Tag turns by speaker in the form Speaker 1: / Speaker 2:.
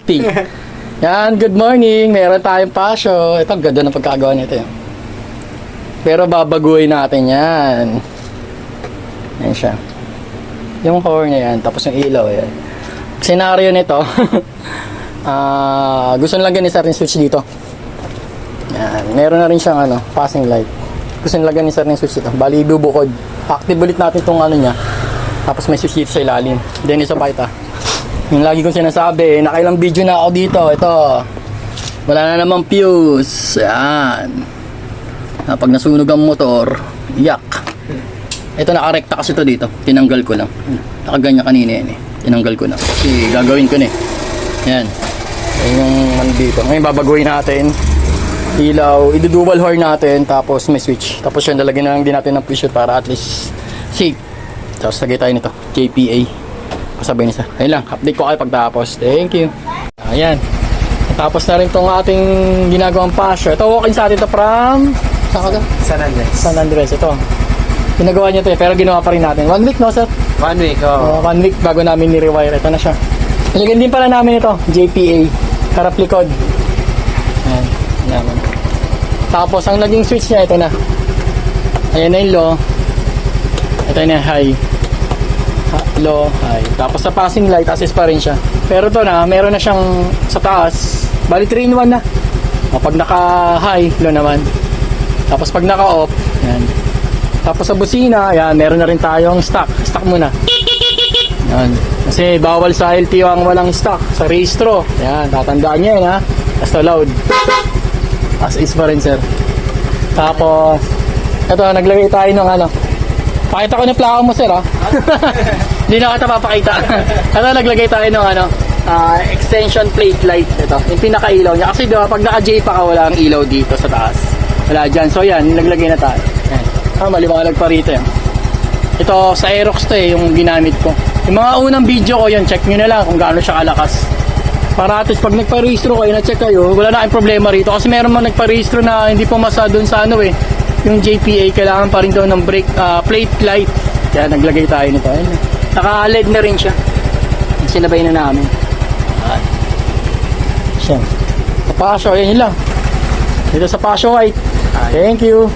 Speaker 1: safety. Yan, good morning. Meron tayong pasyo. Ito, ang ganda ng pagkagawa nito. Pero babaguhin natin yan. Yan siya. Yung horn na yan, tapos yung ilaw yan. Senaryo nito, gusto nilagyan ni Sir ng switch dito. Yan, meron na rin siyang passing light. Gusto nilagyan ni Sir ng switch dito. Bali, bubukod. Active ulit natin itong yan. Tapos may switch dito sa ilalim. Then isa pa ito. Yung lagi kong sinasabi, nakailang video na ako dito. Ito. Wala na namang fuse. Yan. Pag nasunog ang motor, yak. Ito nakarekta kasi ito dito. Tinanggal ko lang. Nakaganya kanina yan eh. Tinanggal ko na. Kasi gagawin ko na eh. Yan. Yan yung dito. Ngayon babaguhin natin. Ilaw. I-dual horn natin. Tapos may switch. Tapos yan, lalagyan na lang din natin ng fuse para at least safe. Tapos lagay tayo nito. JPA. Kasabay nisa. Ayun lang. Update ko kayo pagtapos. Thank you. Ayan. Tapos na rin itong ating ginagawang pasyo. Ito walk-in sa atin ito from
Speaker 2: San Andres.
Speaker 1: San Andres. Ito. Ginagawa niya ito eh. Pero ginawa pa rin natin. 1 week no sir?
Speaker 2: 1 week. Oh.
Speaker 1: 1 week bago namin ni-rewire. Ito na siya. Nilagyan din pala namin ito. JPA. Harap likod. Ayan. Naman. Tapos ang naging switch niya ito na. Ayan na yung low. Ito na high. Low, high. Tapos sa passing light, assist pa rin siya. Pero ito na, meron na siyang sa taas. Bali 3-in-1 na. O, pag naka-high, low naman. Tapos pag naka-off, yan. Tapos sa busina, yan, meron na rin tayong stock. Stock muna. Yan. Kasi bawal sa LTO ang walang stock. Sa registro. Yan, tatandaan nyo yan ha. Tapos loud. As-is pa rin sir. Tapos, ito, naglagay tayo ng pakita ko na plaka mo sir ha. Hindi na kita papakita. Ito, naglagay tayo ng extension plate light. Ito, yung pinaka-ilaw niya. Kasi diba, pag naka-J pa ka, wala ang ilaw dito sa taas. Wala dyan. So yan, naglagay na tayo. Yan. Maliwanag pa rito yan. Ito, sa Aerox to yung ginamit ko. Yung mga unang video ko yun, check nyo na lang kung gaano siya kalakas. Para at least pag nagpa-registro kayo, na-check kayo, wala na kayong problema rito. Kasi meron man nagpa-registro na hindi pumasa dun sa yung JPA, kailangan pa rin daw ng plate light. Kaya naglagay tayo nito. Ayun. Naka-LED na rin siya. Sinabay na namin. Siya. Sa Pasyo, yun lang. Dito sa Pasyo White. Thank you.